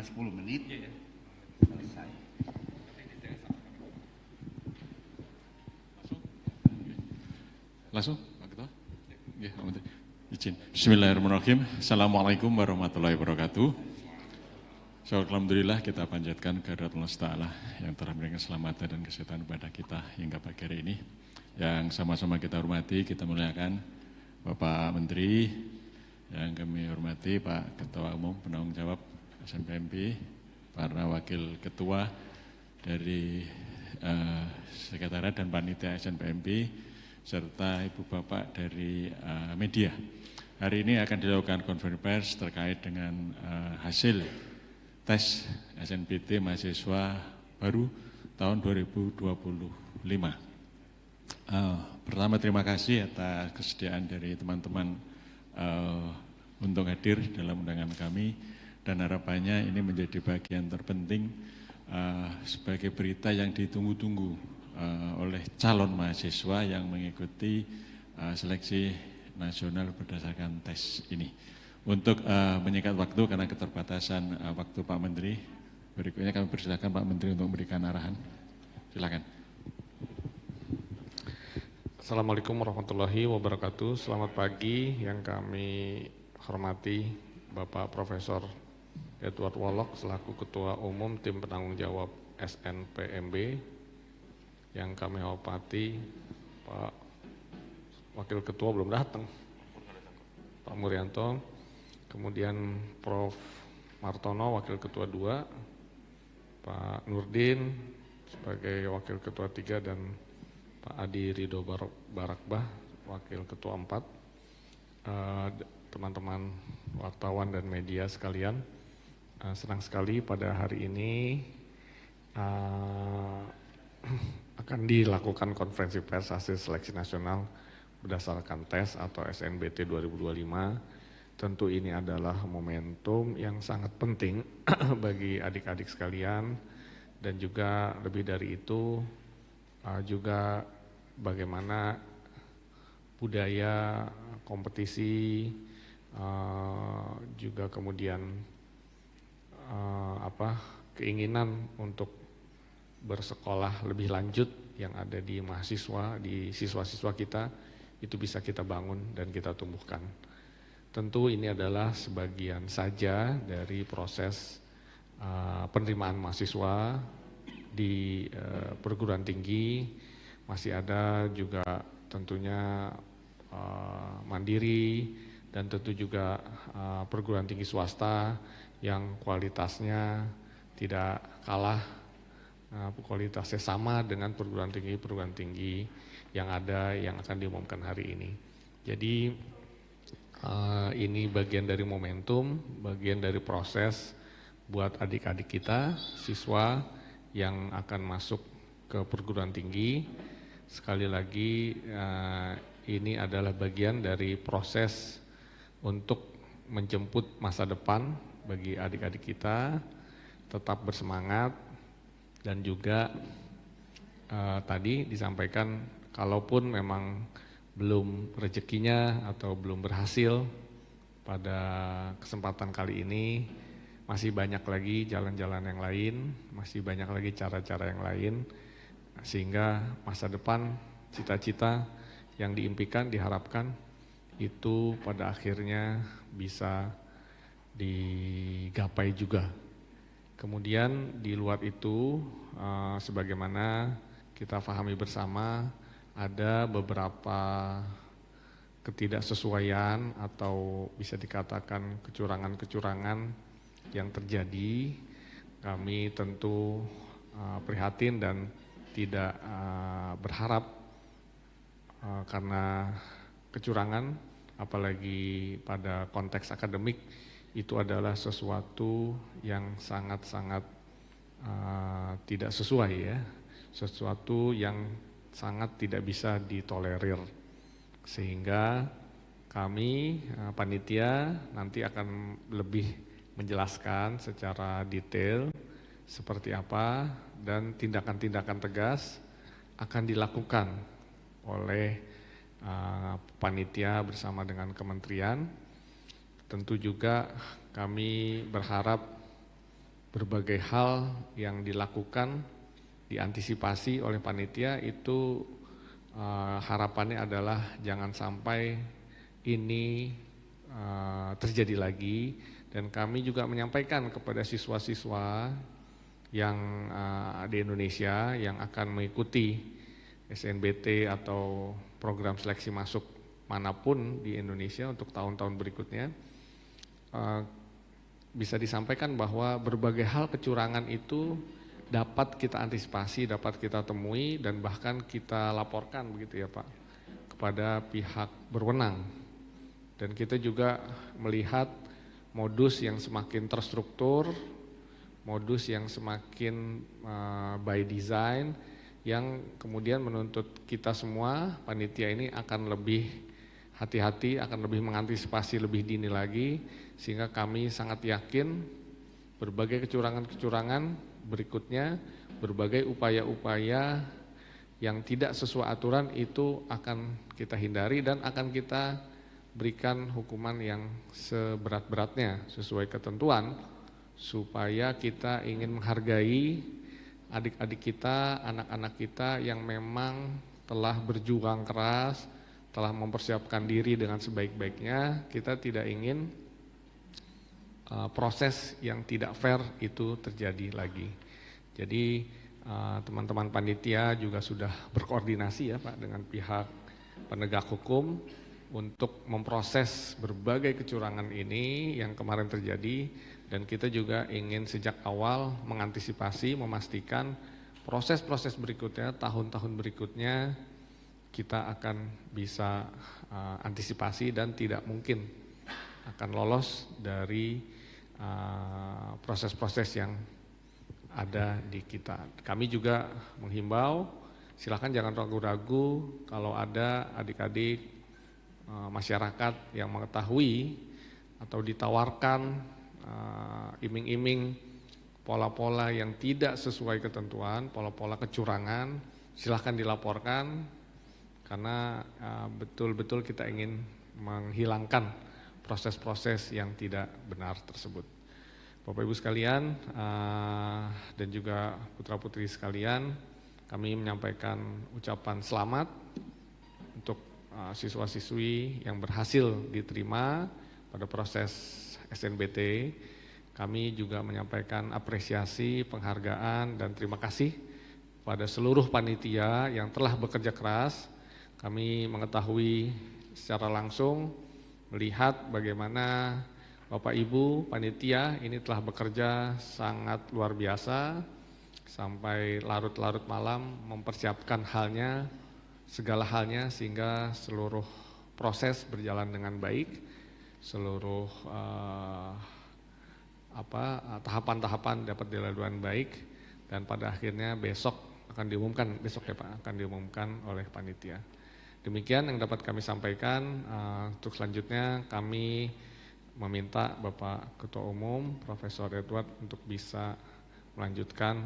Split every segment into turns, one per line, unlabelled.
10 menit.
Iya, ya.
Selesai.
Langsung, Pak Ketua? Ya, Pak Menteri. Izin. Bismillahirrahmanirrahim. Assalamualaikum warahmatullahi wabarakatuh. So, alhamdulillah kita panjatkan kehadirat Allah Ta'ala yang telah memberikan keselamatan dan kesehatan kepada kita hingga pagi hari ini. Yang sama-sama kita hormati, kita muliakan Bapak Menteri, yang kami hormati Pak Ketua Umum Penanggung Jawab SNPMP, para Wakil Ketua dari Sekretariat dan Panitia SNPMP, serta Ibu Bapak dari media. Hari ini akan dilakukan konferensi pers terkait dengan hasil tes SNBT mahasiswa baru tahun 2025. Pertama terima kasih atas kesediaan dari teman-teman untuk hadir dalam undangan kami, dan harapannya ini menjadi bagian terpenting sebagai berita yang ditunggu-tunggu oleh calon mahasiswa yang mengikuti seleksi nasional berdasarkan tes ini. Untuk menyingkat waktu karena keterbatasan waktu Pak Menteri, berikutnya kami persilakan Pak Menteri untuk memberikan arahan. Silakan.
Assalamualaikum warahmatullahi wabarakatuh. Selamat pagi yang kami hormati Bapak Profesor Edward Wolok selaku Ketua Umum Tim Penanggung Jawab SNPMB, yang kami hormati Pak Wakil Ketua belum datang, Pak Muryanto, kemudian Prof. Martono Wakil Ketua 2, Pak Nurdin sebagai Wakil Ketua 3, dan Pak Adi Ridho Barakbah Wakil Ketua 4, teman-teman wartawan dan media sekalian. Senang sekali pada hari ini akan dilakukan konferensi pers hasil seleksi nasional berdasarkan tes atau SNBT 2025. Tentu ini adalah momentum yang sangat penting bagi adik-adik sekalian, dan juga lebih dari itu juga bagaimana budaya kompetisi, juga kemudian keinginan untuk bersekolah lebih lanjut yang ada di mahasiswa, di siswa-siswa kita, itu bisa kita bangun dan kita tumbuhkan. Tentu ini adalah sebagian saja dari proses penerimaan mahasiswa di perguruan tinggi. Masih ada juga tentunya mandiri, dan tentu juga perguruan tinggi swasta yang kualitasnya tidak kalah, kualitasnya sama dengan perguruan tinggi yang ada, yang akan diumumkan hari ini. Jadi ini bagian dari momentum, bagian dari proses buat adik-adik kita, siswa yang akan masuk ke perguruan tinggi. Sekali lagi ini adalah bagian dari proses untuk menjemput masa depan bagi adik-adik kita. Tetap bersemangat, dan juga tadi disampaikan kalaupun memang belum rezekinya atau belum berhasil pada kesempatan kali ini, masih banyak lagi jalan-jalan yang lain, masih banyak lagi cara-cara yang lain, sehingga masa depan, cita-cita yang diimpikan, diharapkan itu pada akhirnya bisa digapai juga. Kemudian di luar itu, sebagaimana kita pahami bersama, ada beberapa ketidaksesuaian atau bisa dikatakan kecurangan-kecurangan yang terjadi. Kami tentu prihatin dan tidak berharap karena kecurangan, apalagi pada konteks akademik, itu adalah sesuatu yang sangat-sangat tidak sesuai ya, sesuatu yang sangat tidak bisa ditolerir. Sehingga kami panitia nanti akan lebih menjelaskan secara detail seperti apa, dan tindakan-tindakan tegas akan dilakukan oleh panitia bersama dengan kementerian. Tentu juga kami berharap berbagai hal yang dilakukan, diantisipasi oleh panitia itu harapannya adalah jangan sampai ini terjadi lagi, dan kami juga menyampaikan kepada siswa-siswa yang di Indonesia yang akan mengikuti SNBT atau program seleksi masuk manapun di Indonesia untuk tahun-tahun berikutnya, bisa disampaikan bahwa berbagai hal kecurangan itu dapat kita antisipasi, dapat kita temui, dan bahkan kita laporkan begitu ya Pak, kepada pihak berwenang. Dan kita juga melihat modus yang semakin terstruktur, modus yang semakin by design, yang kemudian menuntut kita semua, panitia ini akan lebih hati-hati, akan lebih mengantisipasi lebih dini lagi, sehingga kami sangat yakin berbagai kecurangan-kecurangan berikutnya, berbagai upaya-upaya yang tidak sesuai aturan itu akan kita hindari dan akan kita berikan hukuman yang seberat-beratnya sesuai ketentuan, supaya kita ingin menghargai adik-adik kita, anak-anak kita yang memang telah berjuang keras, telah mempersiapkan diri dengan sebaik-baiknya. Kita tidak ingin proses yang tidak fair itu terjadi lagi. Jadi teman-teman panitia juga sudah berkoordinasi ya Pak dengan pihak penegak hukum untuk memproses berbagai kecurangan ini yang kemarin terjadi, dan kita juga ingin sejak awal mengantisipasi, memastikan proses-proses berikutnya, tahun-tahun berikutnya kita akan bisa antisipasi dan tidak mungkin akan lolos dari proses-proses yang ada di kita. Kami juga menghimbau, silakan jangan ragu-ragu kalau ada adik-adik masyarakat yang mengetahui atau ditawarkan iming-iming pola-pola yang tidak sesuai ketentuan, pola-pola kecurangan, silakan dilaporkan, karena betul-betul kita ingin menghilangkan proses-proses yang tidak benar tersebut. Bapak Ibu sekalian dan juga putra-putri sekalian, kami menyampaikan ucapan selamat untuk siswa-siswi yang berhasil diterima pada proses SNBT. Kami juga menyampaikan apresiasi, penghargaan, dan terima kasih pada seluruh panitia yang telah bekerja keras. Kami mengetahui secara langsung, melihat bagaimana Bapak Ibu panitia ini telah bekerja sangat luar biasa, sampai larut-larut malam mempersiapkan segala halnya, sehingga seluruh proses berjalan dengan baik, seluruh tahapan-tahapan dapat dilalui dengan baik, dan pada akhirnya besok akan diumumkan, besok ya Pak, akan diumumkan oleh panitia. Demikian yang dapat kami sampaikan. Untuk selanjutnya kami meminta Bapak Ketua Umum Profesor Edward untuk bisa melanjutkan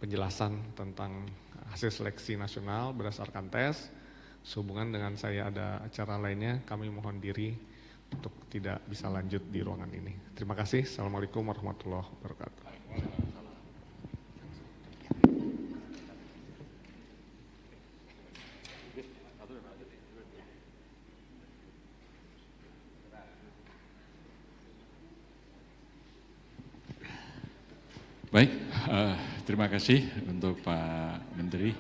penjelasan tentang hasil seleksi nasional berdasarkan tes. Sehubungan dengan saya ada acara lainnya, kami mohon diri untuk tidak bisa lanjut di ruangan ini. Terima kasih. Assalamualaikum warahmatullahi wabarakatuh.
Baik, terima kasih untuk Pak Menteri.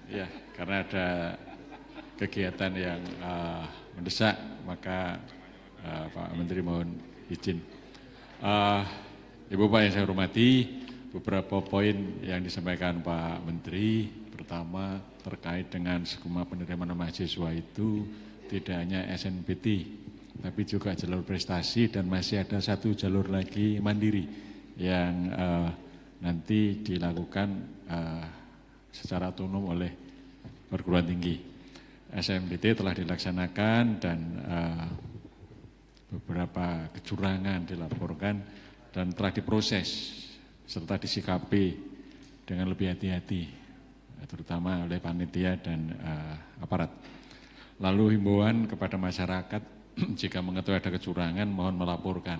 Ya, karena ada kegiatan yang mendesak, maka Pak Menteri mohon izin. Ibu Pak yang saya hormati, beberapa poin yang disampaikan Pak Menteri. Pertama, terkait dengan skema penerimaan mahasiswa itu tidak hanya SNBT, tapi juga jalur prestasi, dan masih ada satu jalur lagi mandiri yang nanti dilakukan secara otonom oleh perguruan tinggi. SNBT telah dilaksanakan dan beberapa kecurangan dilaporkan dan telah diproses serta disikapi dengan lebih hati-hati, terutama oleh panitia dan aparat. Lalu himbauan kepada masyarakat jika mengetahui ada kecurangan mohon melaporkan.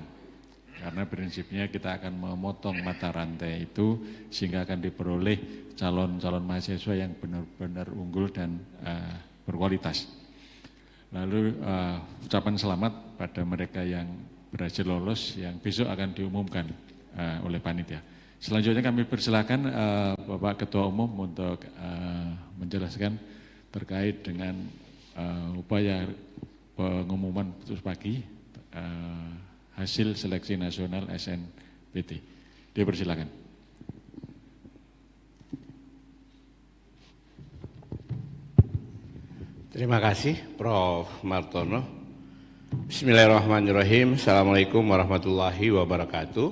Karena prinsipnya kita akan memotong mata rantai itu sehingga akan diperoleh calon-calon mahasiswa yang benar-benar unggul dan berkualitas. Lalu ucapan selamat pada mereka yang berhasil lolos yang besok akan diumumkan oleh panitia. Selanjutnya kami persilakan Bapak Ketua Umum untuk menjelaskan terkait dengan upaya pengumuman putus pagi hasil seleksi nasional SNBT. Dipersilakan.
Terima kasih Prof. Martono. Bismillahirrahmanirrahim. Assalamualaikum warahmatullahi wabarakatuh.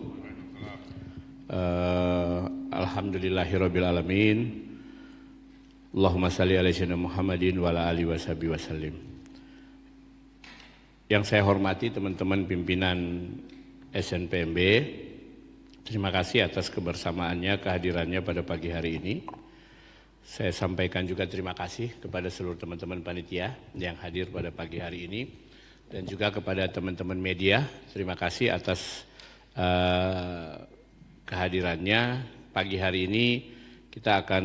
Alhamdulillahirrabbilalamin. Allahumma salli ala sayyidina Muhammadin wa ala alihi washabihi wasallim. Yang saya hormati teman-teman pimpinan SNPMB, terima kasih atas kebersamaannya, kehadirannya pada pagi hari ini. Saya sampaikan juga terima kasih kepada seluruh teman-teman panitia yang hadir pada pagi hari ini dan juga kepada teman-teman media. Terima kasih atas kehadirannya. Pagi hari ini kita akan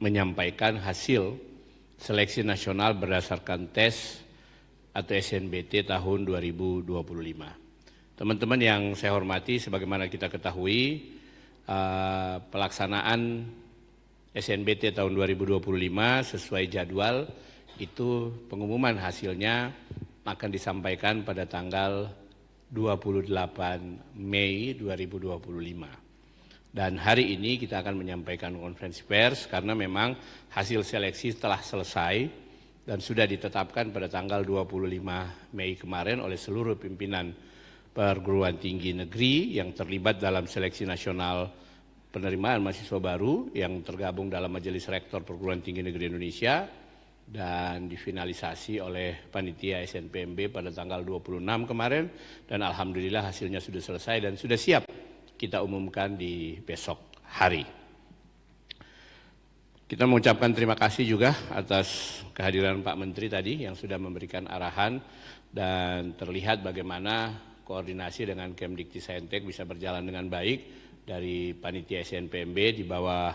menyampaikan hasil seleksi nasional berdasarkan tes atau SNBT tahun 2025. Teman-teman yang saya hormati, sebagaimana kita ketahui, pelaksanaan SNBT tahun 2025 sesuai jadwal itu pengumuman hasilnya akan disampaikan pada tanggal 28 Mei 2025. Dan hari ini kita akan menyampaikan konferensi pers karena memang hasil seleksi telah selesai dan sudah ditetapkan pada tanggal 25 Mei kemarin oleh seluruh pimpinan perguruan tinggi negeri yang terlibat dalam seleksi nasional penerimaan mahasiswa baru yang tergabung dalam Majelis Rektor Perguruan Tinggi Negeri Indonesia dan difinalisasi oleh panitia SNPMB pada tanggal 26 kemarin dan alhamdulillah hasilnya sudah selesai dan sudah siap kita umumkan di besok hari. Kita mengucapkan terima kasih juga atas kehadiran Pak Menteri tadi yang sudah memberikan arahan dan terlihat bagaimana koordinasi dengan Kemdikti-Saintek bisa berjalan dengan baik dari panitia SNPMB di bawah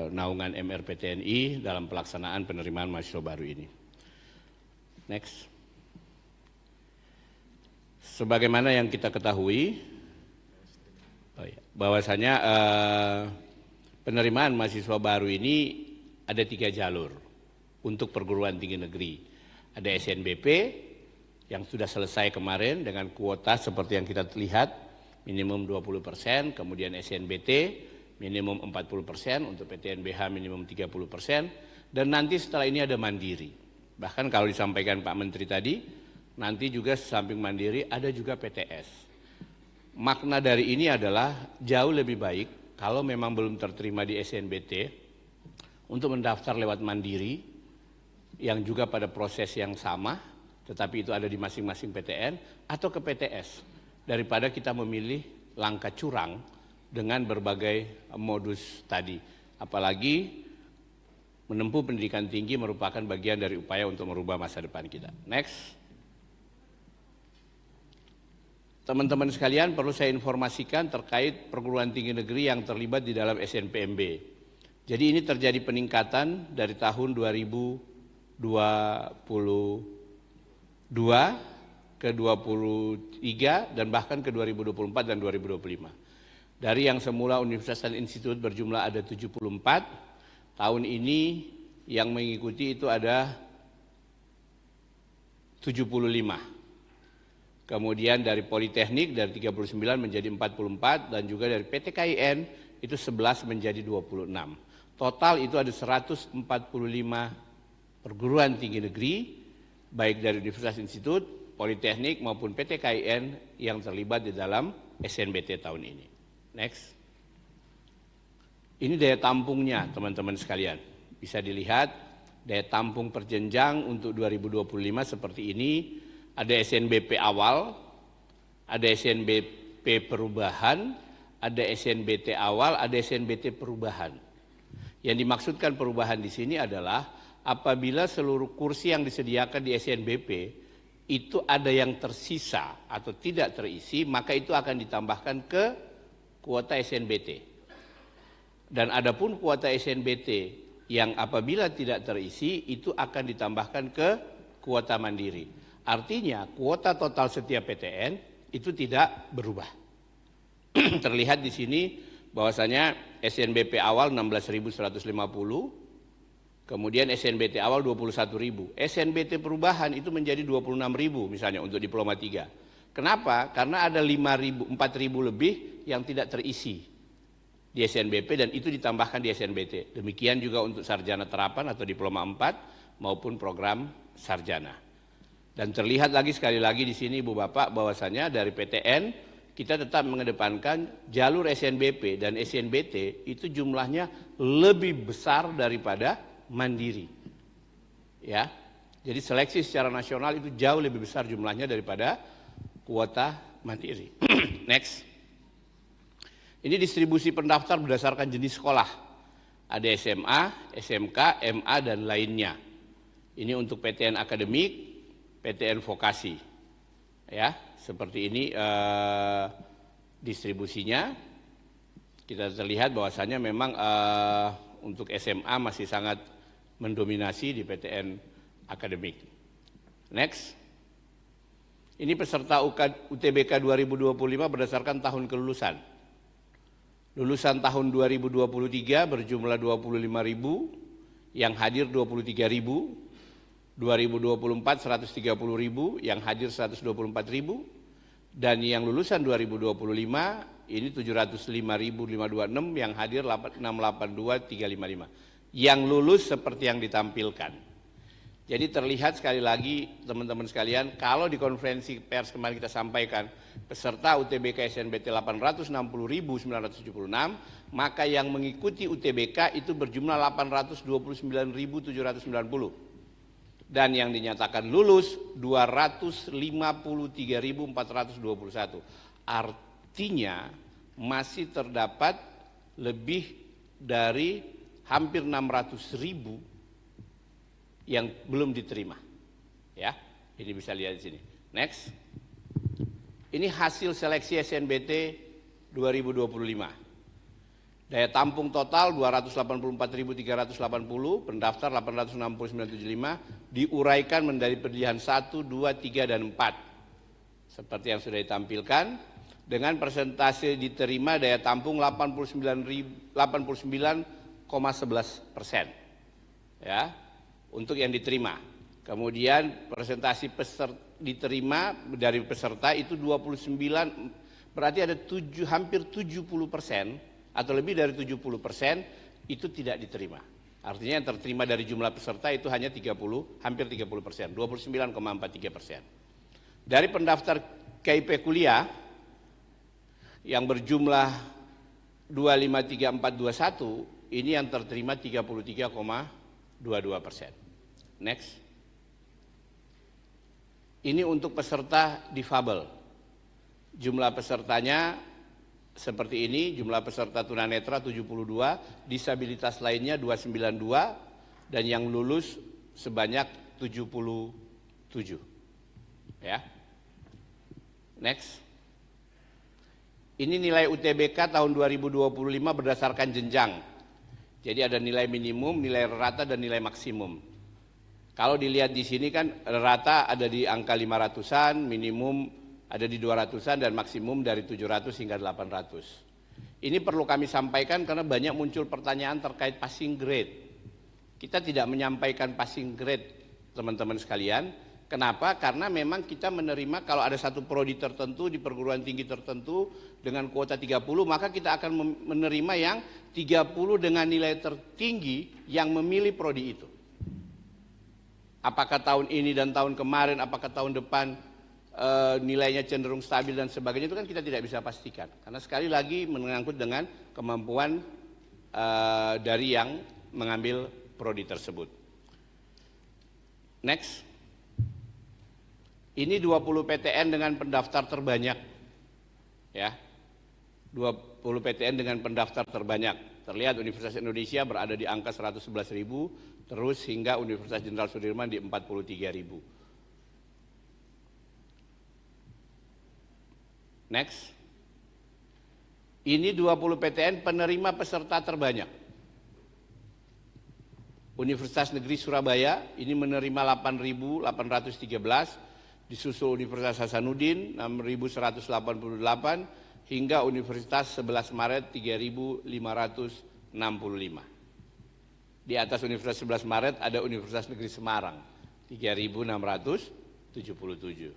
naungan MRPTNI dalam pelaksanaan penerimaan mahasiswa baru ini. Next. Sebagaimana yang kita ketahui, bahwasanya penerimaan mahasiswa baru ini ada 3 jalur untuk perguruan tinggi negeri. Ada SNBP yang sudah selesai kemarin dengan kuota seperti yang kita lihat, minimum 20%, kemudian SNBT minimum 40%, untuk PTNBH minimum 30%, dan nanti setelah ini ada mandiri. Bahkan kalau disampaikan Pak Menteri tadi, nanti juga samping mandiri ada juga PTS. Makna dari ini adalah jauh lebih baik kalau memang belum terterima di SNBT untuk mendaftar lewat mandiri yang juga pada proses yang sama tetapi itu ada di masing-masing PTN atau ke PTS daripada kita memilih langkah curang dengan berbagai modus tadi. Apalagi menempuh pendidikan tinggi merupakan bagian dari upaya untuk merubah masa depan kita. Next. Teman-teman sekalian, perlu saya informasikan terkait perguruan tinggi negeri yang terlibat di dalam SNPMB. Jadi ini terjadi peningkatan dari tahun 2022 ke 23 dan bahkan ke 2024 dan 2025. Dari yang semula Universitas dan Institut berjumlah ada 74, tahun ini yang mengikuti itu ada 75. Kemudian dari Politeknik dari 39 menjadi 44 dan juga dari PTKIN itu 11 menjadi 26. Total itu ada 145 perguruan tinggi negeri baik dari Universitas Institut, Politeknik maupun PTKIN yang terlibat di dalam SNBT tahun ini. Next. Ini daya tampungnya teman-teman sekalian. Bisa dilihat daya tampung perjenjang untuk 2025 seperti ini. Ada SNBP awal, ada SNBP perubahan, ada SNBT awal, ada SNBT perubahan. Yang dimaksudkan perubahan di sini adalah apabila seluruh kursi yang disediakan di SNBP itu ada yang tersisa atau tidak terisi, maka itu akan ditambahkan ke kuota SNBT. Dan adapun kuota SNBT yang apabila tidak terisi itu akan ditambahkan ke kuota mandiri. Artinya kuota total setiap PTN itu tidak berubah. Terlihat di sini bahwasanya SNBP awal 16.150, kemudian SNBT awal 21.000. SNBT perubahan itu menjadi 26.000 misalnya untuk diploma 3. Kenapa? Karena ada 4.000 lebih yang tidak terisi di SNBP dan itu ditambahkan di SNBT. Demikian juga untuk sarjana terapan atau diploma 4 maupun program sarjana. Dan terlihat lagi sekali lagi di sini Ibu Bapak bahwasanya dari PTN kita tetap mengedepankan jalur SNBP dan SNBT itu jumlahnya lebih besar daripada mandiri. Ya. Jadi seleksi secara nasional itu jauh lebih besar jumlahnya daripada kuota mandiri. Next. Ini distribusi pendaftar berdasarkan jenis sekolah. Ada SMA, SMK, MA dan lainnya. Ini untuk PTN akademik, PTN vokasi. Ya. Seperti ini distribusinya. Kita terlihat bahwasannya memang untuk SMA masih sangat mendominasi di PTN akademik. Next. Ini peserta UTBK 2025 berdasarkan tahun kelulusan. Lulusan tahun 2023 berjumlah 25.000, yang hadir 23.000. 2024 130.000, yang hadir 124.000, dan yang lulusan 2025 ini 705.526, yang hadir 682.355. Yang lulus seperti yang ditampilkan. Jadi terlihat sekali lagi teman-teman sekalian, kalau di konferensi pers kemarin kita sampaikan peserta UTBK SNBT 860.976, maka yang mengikuti UTBK itu berjumlah 829.790. Dan yang dinyatakan lulus 253.421. Artinya masih terdapat lebih dari hampir 600.000 yang belum diterima. Ya, ini bisa lihat di sini. Next. Ini hasil seleksi SNBT 2025. Daya tampung total 284.380, pendaftar 869.75, diuraikan menjadi pilihan 1, 2, 3, dan 4. Seperti yang sudah ditampilkan, dengan persentase diterima daya tampung 89,11%. Ya, untuk yang diterima. Kemudian persentase diterima dari peserta itu 29, berarti ada hampir 70%. Atau lebih dari 70% itu tidak diterima. Artinya yang terterima dari jumlah peserta itu hanya hampir 30%, 29,43%. Dari pendaftar KIP kuliah yang berjumlah 253421, ini yang terterima 33,22%. Next. Ini untuk peserta difabel. Jumlah pesertanya seperti ini, jumlah peserta tunanetra 72, disabilitas lainnya 292, dan yang lulus sebanyak 77. Ya. Next. Ini nilai UTBK tahun 2025 berdasarkan jenjang. Jadi ada nilai minimum, nilai rata, dan nilai maksimum. Kalau dilihat di sini kan rata ada di angka 500-an, minimum ada di 200-an, dan maksimum dari 700 hingga 800. Ini perlu kami sampaikan karena banyak muncul pertanyaan terkait passing grade. Kita tidak menyampaikan passing grade, teman-teman sekalian. Kenapa? Karena memang kita menerima kalau ada satu prodi tertentu di perguruan tinggi tertentu dengan kuota 30, maka kita akan menerima yang 30 dengan nilai tertinggi yang memilih prodi itu. Apakah tahun ini dan tahun kemarin, apakah tahun depan nilainya cenderung stabil dan sebagainya, itu kan kita tidak bisa pastikan. Karena sekali lagi menyangkut dengan kemampuan dari yang mengambil prodi tersebut. Next. Ini 20 PTN dengan pendaftar terbanyak. Ya. 20 PTN dengan pendaftar terbanyak. Terlihat Universitas Indonesia berada di angka 111.000, terus hingga Universitas Jenderal Sudirman di 43.000. Next. Ini 20 PTN penerima peserta terbanyak. Universitas Negeri Surabaya ini menerima 8.813, disusul Universitas Hasanuddin 6.188, hingga Universitas 11 Maret 3.565. Di atas Universitas 11 Maret ada Universitas Negeri Semarang 3.677.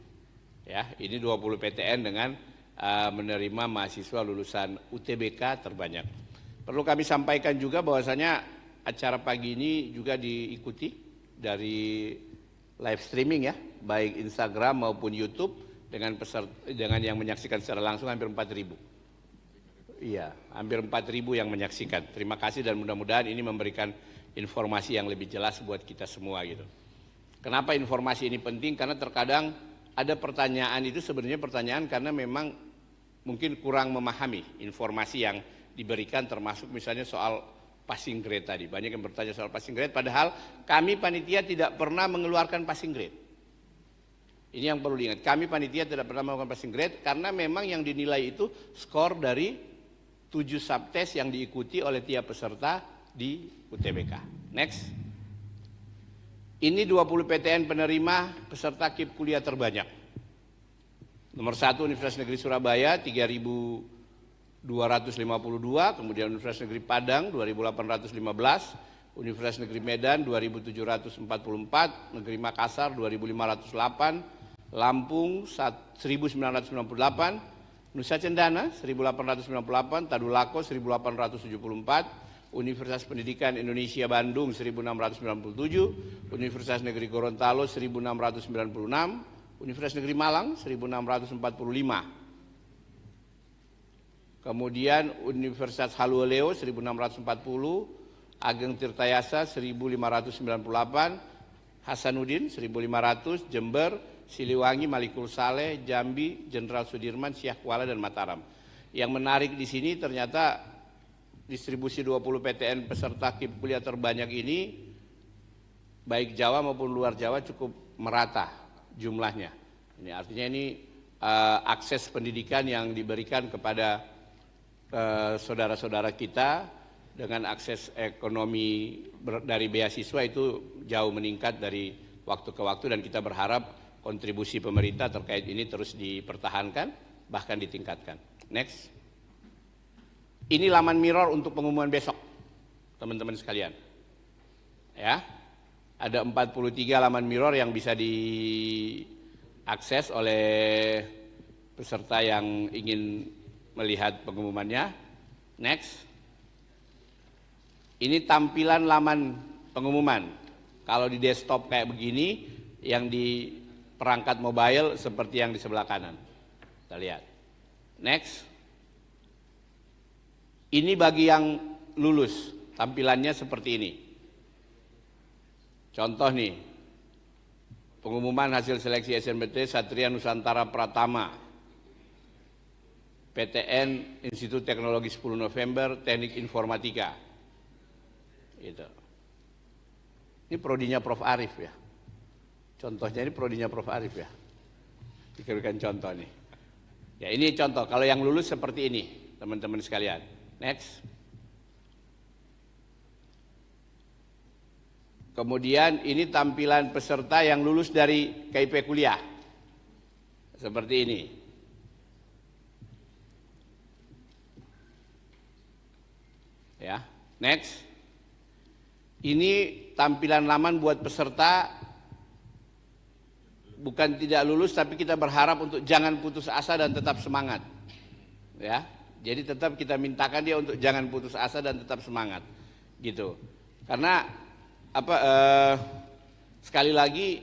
Ya, ini 20 PTN dengan menerima mahasiswa lulusan UTBK terbanyak. Perlu kami sampaikan juga bahwasanya acara pagi ini juga diikuti dari live streaming ya, baik Instagram maupun YouTube dengan yang menyaksikan secara langsung hampir 4.000. Iya, hampir 4.000 yang menyaksikan. Terima kasih dan mudah-mudahan ini memberikan informasi yang lebih jelas buat kita semua gitu. Kenapa informasi ini penting? Karena terkadang ada pertanyaan itu sebenarnya pertanyaan karena memang mungkin kurang memahami informasi yang diberikan, termasuk misalnya soal passing grade tadi. Banyak yang bertanya soal passing grade, padahal kami panitia tidak pernah mengeluarkan passing grade. Ini yang perlu diingat, kami panitia tidak pernah melakukan passing grade karena memang yang dinilai itu skor dari 7 subtest yang diikuti oleh tiap peserta di UTBK. Next. Ini 20 PTN penerima peserta KIP kuliah terbanyak. Nomor 1 Universitas Negeri Surabaya 3.252, kemudian Universitas Negeri Padang 2.815, Universitas Negeri Medan 2.744, Negeri Makassar 2.508, Lampung 1.998, Nusa Cendana 1.898, Tadulako 1.874, Universitas Pendidikan Indonesia Bandung 1.697, Universitas Negeri Gorontalo 1.696, Universitas Negeri Malang 1.645. Kemudian Universitas Haluoleo 1.640, Ageng Tirtayasa 1.598, Hasanuddin 1.500, Jember, Siliwangi, Malikul Saleh, Jambi, Jenderal Sudirman, Siak Kuala dan Mataram. Yang menarik di sini ternyata distribusi 20 PTN peserta KIP kuliah terbanyak ini baik Jawa maupun luar Jawa cukup merata jumlahnya. Ini artinya ini akses pendidikan yang diberikan kepada saudara-saudara kita dengan akses ekonomi dari beasiswa itu jauh meningkat dari waktu ke waktu, dan kita berharap kontribusi pemerintah terkait ini terus dipertahankan bahkan ditingkatkan. Next. Ini laman mirror untuk pengumuman besok, teman-teman sekalian. Ya. Ada 43 laman mirror yang bisa diakses oleh peserta yang ingin melihat pengumumannya. Next. Ini tampilan laman pengumuman. Kalau di desktop kayak begini, yang di perangkat mobile seperti yang di sebelah kanan. Kita lihat. Next. Ini bagi yang lulus, tampilannya seperti ini. Contoh nih, pengumuman hasil seleksi SNBT Satria Nusantara Pratama, PTN Institut Teknologi 10 November Teknik Informatika. Gitu. Ini prodinya Prof. Arif ya. Contohnya ini prodinya Prof. Arif ya. Diberikan contoh nih. Ya ini contoh, kalau yang lulus seperti ini, teman-teman sekalian. Next. Kemudian ini tampilan peserta yang lulus dari KIP kuliah. Seperti ini. Ya, next. Ini tampilan laman buat peserta bukan tidak lulus, tapi kita berharap untuk jangan putus asa dan tetap semangat. Ya. Jadi tetap kita mintakan dia untuk jangan putus asa dan tetap semangat. Gitu. Karena sekali lagi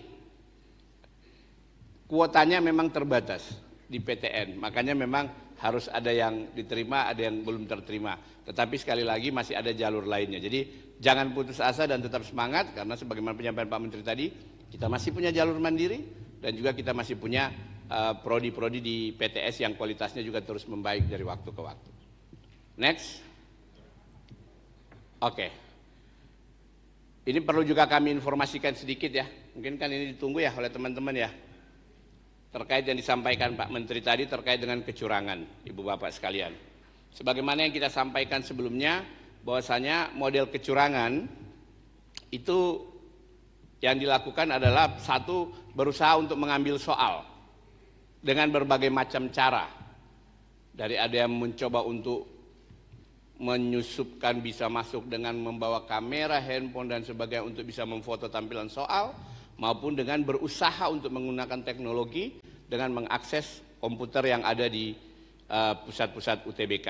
kuotanya memang terbatas di PTN, makanya memang harus ada yang diterima, ada yang belum terterima. Tetapi sekali lagi masih ada jalur lainnya. Jadi jangan putus asa dan tetap semangat, karena sebagaimana penyampaian Pak Menteri tadi, kita masih punya jalur mandiri dan juga kita masih punya prodi-prodi di PTS yang kualitasnya juga terus membaik dari waktu ke waktu. Next. Oke. Ini perlu juga kami informasikan sedikit ya. Mungkin kan ini ditunggu ya oleh teman-teman ya. Terkait yang disampaikan Pak Menteri tadi terkait dengan kecurangan, Ibu Bapak sekalian. Sebagaimana yang kita sampaikan sebelumnya, bahwasanya model kecurangan itu yang dilakukan adalah satu, berusaha untuk mengambil soal dengan berbagai macam cara. Dari ada yang mencoba untuk menyusupkan bisa masuk dengan membawa kamera, handphone dan sebagainya untuk bisa memfoto tampilan soal, maupun dengan berusaha untuk menggunakan teknologi dengan mengakses komputer yang ada di pusat-pusat UTBK.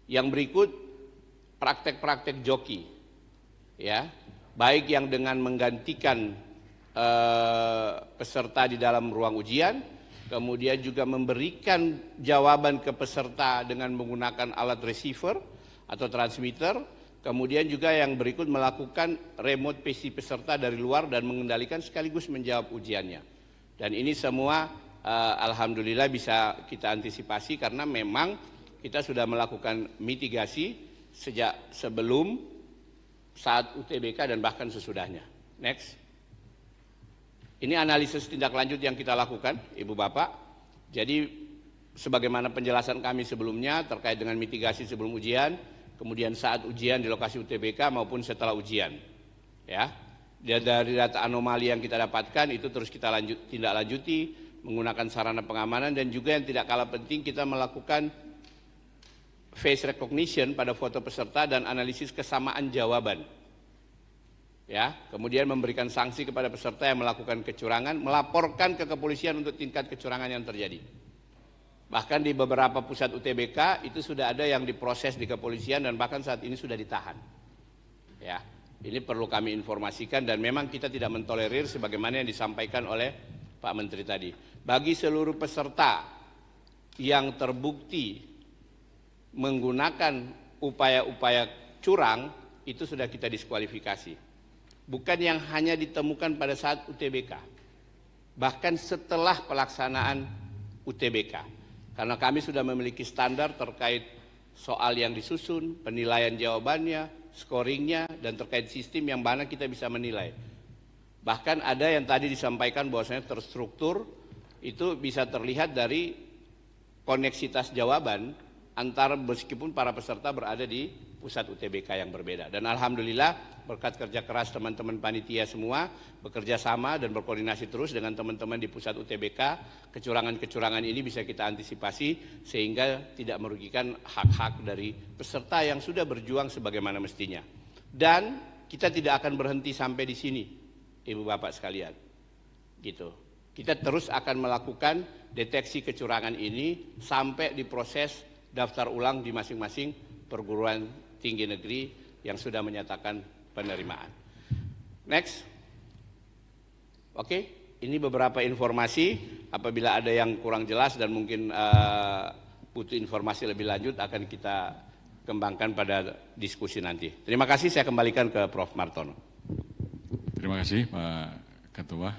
Yang berikut praktek-praktek joki, ya, baik yang dengan menggantikan peserta di dalam ruang ujian, kemudian juga memberikan jawaban ke peserta dengan menggunakan alat receiver atau transmitter, kemudian juga yang berikut melakukan remote PC peserta dari luar dan mengendalikan sekaligus menjawab ujiannya. Dan ini semua alhamdulillah bisa kita antisipasi karena memang kita sudah melakukan mitigasi sejak sebelum, saat UTBK dan bahkan sesudahnya. Next. Ini analisis tindak lanjut yang kita lakukan, Ibu Bapak. Jadi sebagaimana penjelasan kami sebelumnya terkait dengan mitigasi sebelum ujian, kemudian saat ujian di lokasi UTBK maupun setelah ujian. Ya. Dari data anomali yang kita dapatkan itu terus kita tindak lanjuti menggunakan sarana pengamanan, dan juga yang tidak kalah penting kita melakukan face recognition pada foto peserta dan analisis kesamaan jawaban. Ya, kemudian memberikan sanksi kepada peserta yang melakukan kecurangan, melaporkan ke kepolisian untuk tingkat kecurangan yang terjadi. Bahkan di beberapa pusat UTBK itu sudah ada yang diproses di kepolisian dan bahkan saat ini sudah ditahan. Ya, ini perlu kami informasikan dan memang kita tidak mentolerir sebagaimana yang disampaikan oleh Pak Menteri tadi. Bagi seluruh peserta yang terbukti menggunakan upaya-upaya curang, itu sudah kita diskualifikasi. Bukan yang hanya ditemukan pada saat UTBK, bahkan setelah pelaksanaan UTBK. Karena kami sudah memiliki standar terkait soal yang disusun, penilaian jawabannya, scoringnya, dan terkait sistem yang mana kita bisa menilai. Bahkan ada yang tadi disampaikan bahwasanya terstruktur, itu bisa terlihat dari koneksitas jawaban antara meskipun para peserta berada di pusat UTBK yang berbeda. Dan alhamdulillah berkat kerja keras teman-teman panitia semua bekerja sama dan berkoordinasi terus dengan teman-teman di pusat UTBK, kecurangan-kecurangan ini bisa kita antisipasi sehingga tidak merugikan hak-hak dari peserta yang sudah berjuang sebagaimana mestinya. Dan kita tidak akan berhenti sampai di sini, Ibu Bapak sekalian. Gitu. Kita terus akan melakukan deteksi kecurangan ini sampai diproses daftar ulang di masing-masing perguruan tinggi negeri yang sudah menyatakan penerimaan. Next. Oke, ini beberapa informasi. Apabila ada yang kurang jelas dan mungkin butuh informasi lebih lanjut akan kita kembangkan pada diskusi nanti. Terima kasih, saya kembalikan ke Prof. Martono.
Terima kasih Pak Ketua,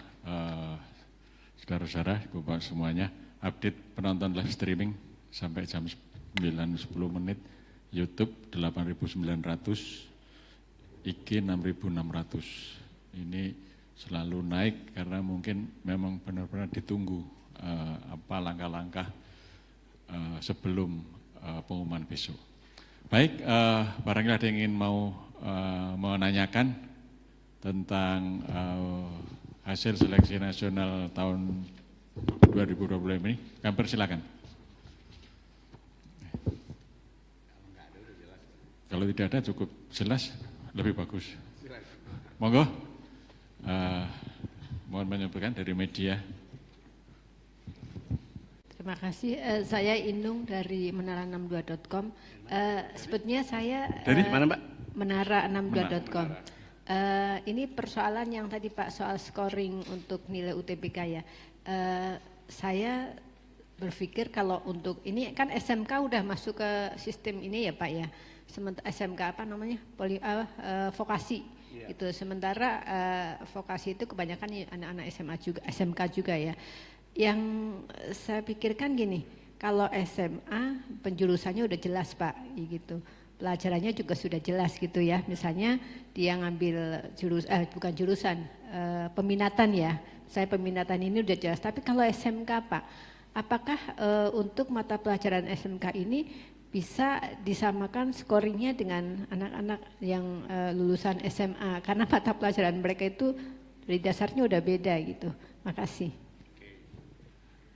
saudara-saudara, Ibu Bapak semuanya. Update penonton live streaming sampai jam 9.10 menit. YouTube 8.900, IG 6.600. Ini selalu naik karena mungkin memang benar-benar ditunggu langkah-langkah sebelum pengumuman besok. Baik, barangkali ada yang ingin mau menanyakan tentang hasil seleksi nasional tahun 2020 ini, kami persilakan. Kalau tidak ada cukup jelas, lebih bagus. Monggo, mohon menyampaikan dari media.
Terima kasih, saya Inung dari menara62.com. Sebetulnya saya
dari mana Mbak?
Menara62.com. Ini persoalan yang tadi Pak soal scoring untuk nilai UTBK ya. Saya berpikir kalau untuk ini kan SMK udah masuk ke sistem ini ya Pak ya. SMK apa namanya vokasi itu, sementara vokasi itu kebanyakan anak-anak SMA juga, SMK juga ya. Yang saya pikirkan gini, Kalau SMA penjurusannya udah jelas Pak, gitu. Pelajarannya juga sudah jelas gitu ya. Misalnya dia ngambil bukan jurusan, peminatan ya. Saya peminatan ini udah jelas. Tapi kalau SMK Pak, apakah untuk mata pelajaran SMK ini bisa disamakan scoringnya dengan anak-anak yang lulusan SMA? Karena mata pelajaran mereka itu dari dasarnya udah beda gitu. Makasih.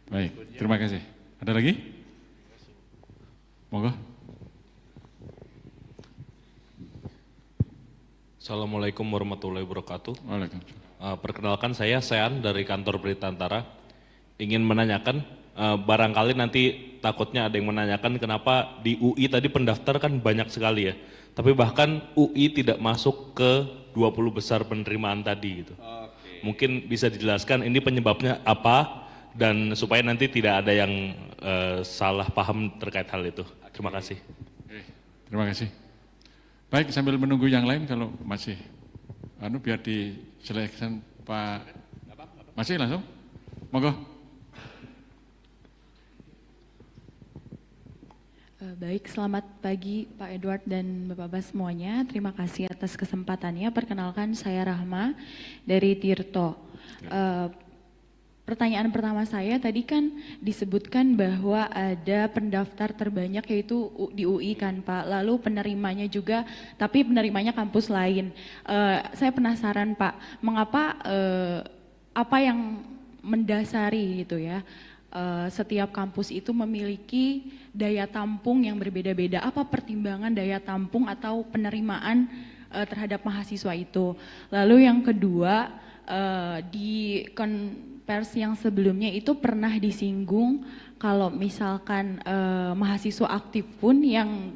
Baik, terima kasih. Ada lagi? Monggo.
Assalamualaikum warahmatullahi wabarakatuh.
Waalaikumsalam.
Perkenalkan saya Sean dari kantor Berita Antara. Ingin menanyakan, barangkali nanti takutnya ada yang menanyakan kenapa di UI tadi pendaftar kan banyak sekali ya. Tapi bahkan UI tidak masuk ke 20 besar penerimaan tadi gitu. Mungkin bisa dijelaskan ini penyebabnya apa dan supaya nanti tidak ada yang salah paham terkait hal itu. Terima kasih.
Terima kasih. Baik, sambil menunggu yang lain kalau masih biar diseleksikan Pak. Masih langsung? Monggo.
Baik, selamat pagi Pak Edward dan Bapak-Bapak semuanya. Terima kasih atas kesempatannya. Perkenalkan saya Rahma dari Tirto. Pertanyaan pertama saya tadi kan disebutkan bahwa ada pendaftar terbanyak yaitu di UI kan Pak. Lalu penerimanya juga, tapi penerimanya kampus lain. Saya penasaran Pak, mengapa apa yang mendasari gitu ya? Setiap kampus itu memiliki daya tampung yang berbeda-beda. Apa pertimbangan daya tampung atau penerimaan terhadap mahasiswa itu? Lalu yang kedua, di konversi yang sebelumnya itu pernah disinggung kalau misalkan mahasiswa aktif pun yang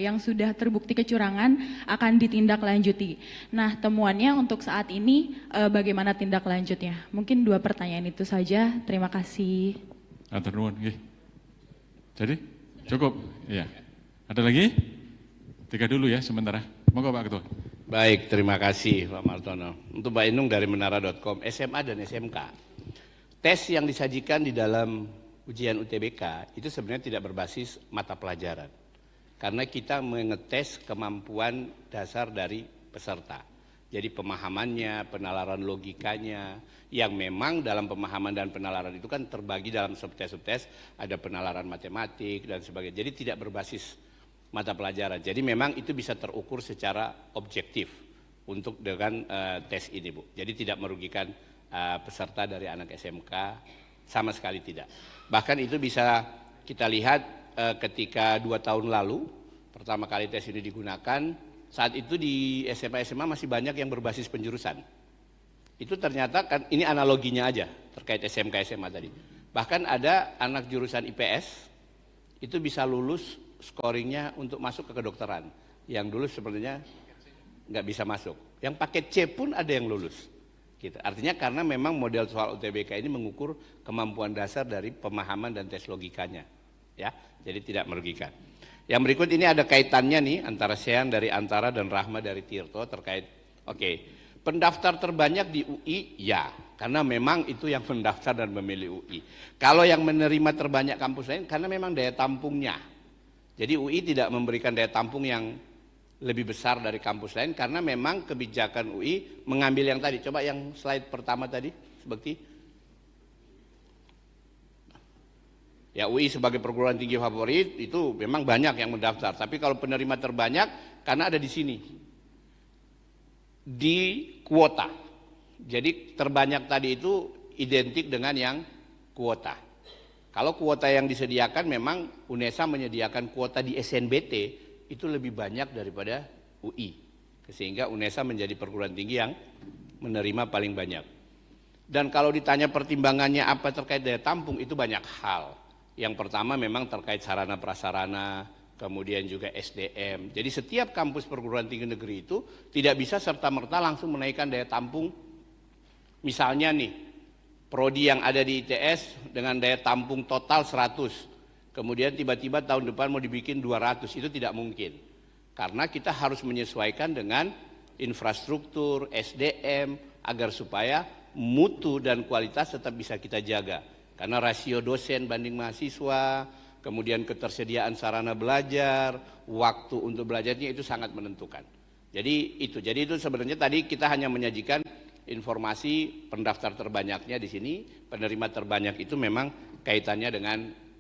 yang sudah terbukti kecurangan akan ditindaklanjuti. Nah, temuannya untuk saat ini bagaimana tindak lanjutnya? Mungkin 2 pertanyaan itu saja. Terima kasih.
Atur nuwun nggih. Jadi cukup? Iya. Ada lagi? 3 dulu ya sementara. Monggo Pak Ketua.
Baik, terima kasih Pak Martono. Untuk Mbak Inung dari menara.com, SMA dan SMK. Tes yang disajikan di dalam ujian UTBK itu sebenarnya tidak berbasis mata pelajaran. Karena kita mengetes kemampuan dasar dari peserta. Jadi pemahamannya, penalaran logikanya, yang memang dalam pemahaman dan penalaran itu kan terbagi dalam subtes-subtes, ada penalaran matematik dan sebagainya. Jadi tidak berbasis mata pelajaran. Jadi memang itu bisa terukur secara objektif untuk dengan tes ini Bu. Jadi tidak merugikan peserta dari anak SMK sama sekali tidak. Bahkan itu bisa kita lihat ketika 2 tahun lalu pertama kali tes ini digunakan, saat itu di SMA masih banyak yang berbasis penjurusan. Itu ternyata kan ini analoginya aja terkait SMK SMA tadi. Bahkan ada anak jurusan IPS itu bisa lulus scoringnya untuk masuk ke kedokteran. Yang dulu sebenarnya nggak bisa masuk. Yang paket C pun ada yang lulus. Gitu. Artinya karena memang model soal UTBK ini mengukur kemampuan dasar dari pemahaman dan tes logikanya. Ya, jadi tidak merugikan. Yang berikut ini ada kaitannya nih antara Sean dari Antara dan Rahma dari Tirto terkait pendaftar terbanyak di UI ya, karena memang itu yang mendaftar dan memilih UI. Kalau yang menerima terbanyak kampus lain karena memang daya tampungnya. Jadi UI tidak memberikan daya tampung yang lebih besar dari kampus lain karena memang kebijakan UI mengambil yang tadi. Coba yang slide pertama tadi, Bekti. Ya UI sebagai perguruan tinggi favorit itu memang banyak yang mendaftar. Tapi kalau penerima terbanyak karena ada di sini. Di kuota. Jadi terbanyak tadi itu identik dengan yang kuota. Kalau kuota yang disediakan memang UNESA menyediakan kuota di SNBT itu lebih banyak daripada UI. Sehingga UNESA menjadi perguruan tinggi yang menerima paling banyak. Dan kalau ditanya pertimbangannya apa terkait daya tampung itu banyak hal. Yang pertama memang terkait sarana prasarana, kemudian juga SDM. Jadi setiap kampus perguruan tinggi negeri itu tidak bisa serta-merta langsung menaikkan daya tampung. Misalnya nih, prodi yang ada di ITS dengan daya tampung total 100, kemudian tiba-tiba tahun depan mau dibikin 200, itu tidak mungkin. Karena kita harus menyesuaikan dengan infrastruktur, SDM, agar supaya mutu dan kualitas tetap bisa kita jaga. Karena rasio dosen banding mahasiswa, kemudian ketersediaan sarana belajar, waktu untuk belajarnya itu sangat menentukan. Jadi itu sebenarnya tadi kita hanya menyajikan informasi pendaftar terbanyaknya di sini, penerima terbanyak itu memang kaitannya dengan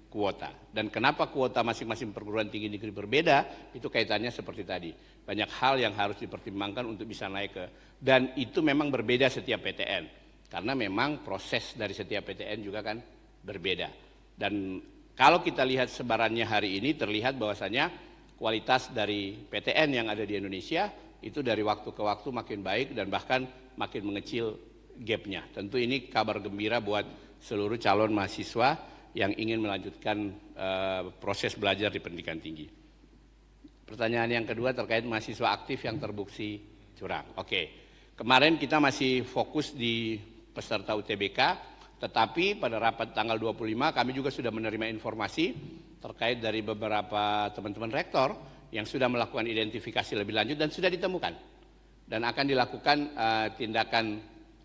kuota. Dan kenapa kuota masing-masing perguruan tinggi negeri berbeda, itu kaitannya seperti tadi. Banyak hal yang harus dipertimbangkan untuk bisa naik ke, dan itu memang berbeda setiap PTN. Karena memang proses dari setiap PTN juga kan berbeda. Dan kalau kita lihat sebarannya hari ini terlihat bahwasanya kualitas dari PTN yang ada di Indonesia itu dari waktu ke waktu makin baik dan bahkan makin mengecil gapnya. Tentu ini kabar gembira buat seluruh calon mahasiswa yang ingin melanjutkan proses belajar di pendidikan tinggi. Pertanyaan yang kedua terkait mahasiswa aktif yang terbukti curang. Oke, kemarin kita masih fokus di peserta UTBK, tetapi pada rapat tanggal 25 kami juga sudah menerima informasi terkait dari beberapa teman-teman rektor yang sudah melakukan identifikasi lebih lanjut dan sudah ditemukan. Dan akan dilakukan tindakan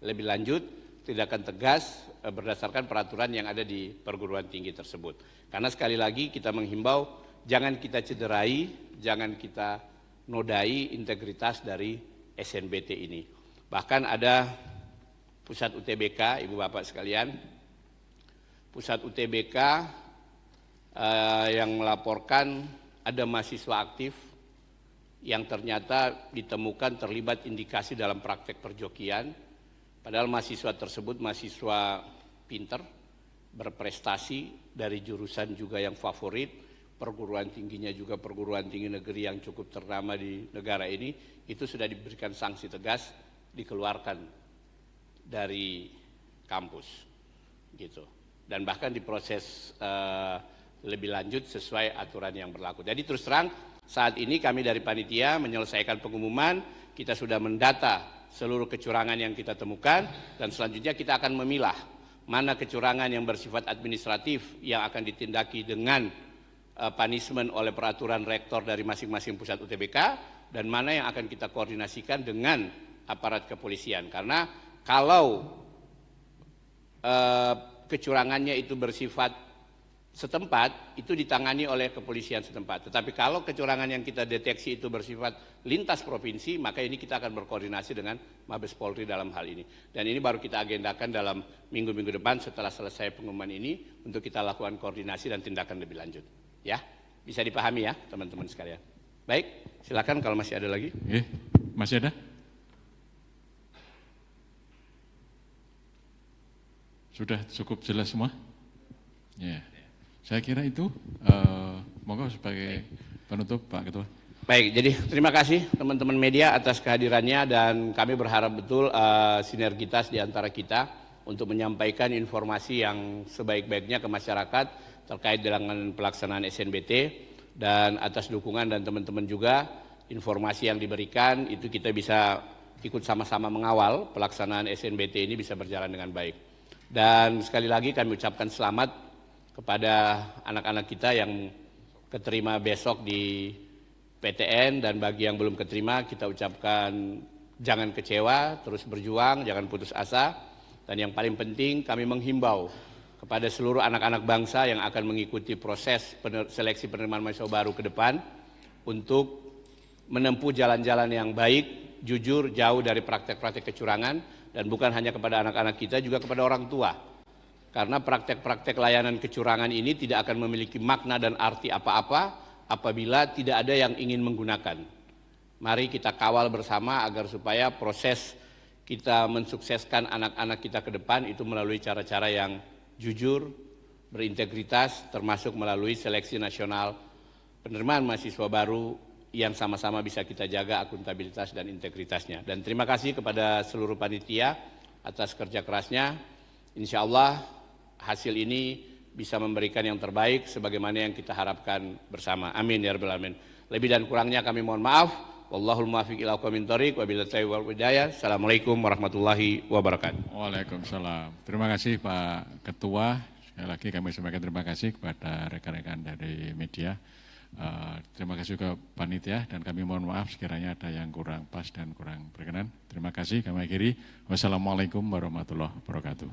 lebih lanjut, tindakan tegas berdasarkan peraturan yang ada di perguruan tinggi tersebut. Karena sekali lagi kita menghimbau jangan kita cederai, jangan kita nodai integritas dari SNBT ini. Bahkan ada pusat UTBK, Ibu Bapak sekalian, pusat UTBK yang melaporkan ada mahasiswa aktif yang ternyata ditemukan terlibat indikasi dalam praktek perjokian, padahal mahasiswa tersebut mahasiswa pinter, berprestasi dari jurusan juga yang favorit, perguruan tingginya juga perguruan tinggi negeri yang cukup ternama di negara ini, itu sudah diberikan sanksi tegas, dikeluarkan dari kampus, gitu. Dan bahkan diproses lebih lanjut sesuai aturan yang berlaku. Jadi terus terang saat ini kami dari panitia menyelesaikan pengumuman, kita sudah mendata seluruh kecurangan yang kita temukan dan selanjutnya kita akan memilah mana kecurangan yang bersifat administratif yang akan ditindaki dengan punishment oleh peraturan rektor dari masing-masing pusat UTBK dan mana yang akan kita koordinasikan dengan aparat kepolisian. Karena kalau kecurangannya itu bersifat setempat, itu ditangani oleh kepolisian setempat. Tetapi kalau kecurangan yang kita deteksi itu bersifat lintas provinsi, maka ini kita akan berkoordinasi dengan Mabes Polri dalam hal ini. Dan ini baru kita agendakan dalam minggu-minggu depan setelah selesai pengumuman ini untuk kita lakukan koordinasi dan tindakan lebih lanjut. Ya, bisa dipahami ya teman-teman sekalian. Baik, silakan kalau masih ada lagi.
Masih ada? Sudah cukup jelas semua? Ya. Saya kira itu, monggo sebagai penutup Pak Ketua.
Baik, jadi terima kasih teman-teman media atas kehadirannya dan kami berharap betul sinergitas di antara kita untuk menyampaikan informasi yang sebaik-baiknya ke masyarakat terkait dengan pelaksanaan SNBT dan atas dukungan dan teman-teman juga informasi yang diberikan itu kita bisa ikut sama-sama mengawal pelaksanaan SNBT ini bisa berjalan dengan baik. Dan sekali lagi kami ucapkan selamat kepada anak-anak kita yang keterima besok di PTN dan bagi yang belum keterima kita ucapkan jangan kecewa, terus berjuang, jangan putus asa dan yang paling penting kami menghimbau kepada seluruh anak-anak bangsa yang akan mengikuti proses seleksi penerimaan mahasiswa baru ke depan untuk menempuh jalan-jalan yang baik, jujur, jauh dari praktek-praktek kecurangan dan bukan hanya kepada anak-anak kita juga kepada orang tua. Karena praktek-praktek layanan kecurangan ini tidak akan memiliki makna dan arti apa-apa apabila tidak ada yang ingin menggunakan. Mari kita kawal bersama agar supaya proses kita mensukseskan anak-anak kita ke depan itu melalui cara-cara yang jujur, berintegritas, termasuk melalui seleksi nasional penerimaan mahasiswa baru yang sama-sama bisa kita jaga akuntabilitas dan integritasnya. Dan terima kasih kepada seluruh panitia atas kerja kerasnya. Insya Allah hasil ini bisa memberikan yang terbaik sebagaimana yang kita harapkan bersama. Amin ya rabbal alamin. Lebih dan kurangnya kami mohon maaf. Wallahul muwaffiq ila aqwamit thoriq wa billahi wal hidayah. Assalamualaikum warahmatullahi wabarakatuh.
Waalaikumsalam. Terima kasih Pak Ketua. Sekali lagi kami sampaikan terima kasih kepada rekan-rekan dari media. Terima kasih juga panitia dan kami mohon maaf sekiranya ada yang kurang pas dan kurang berkenan. Terima kasih kami akhiri. Wassalamualaikum warahmatullahi wabarakatuh.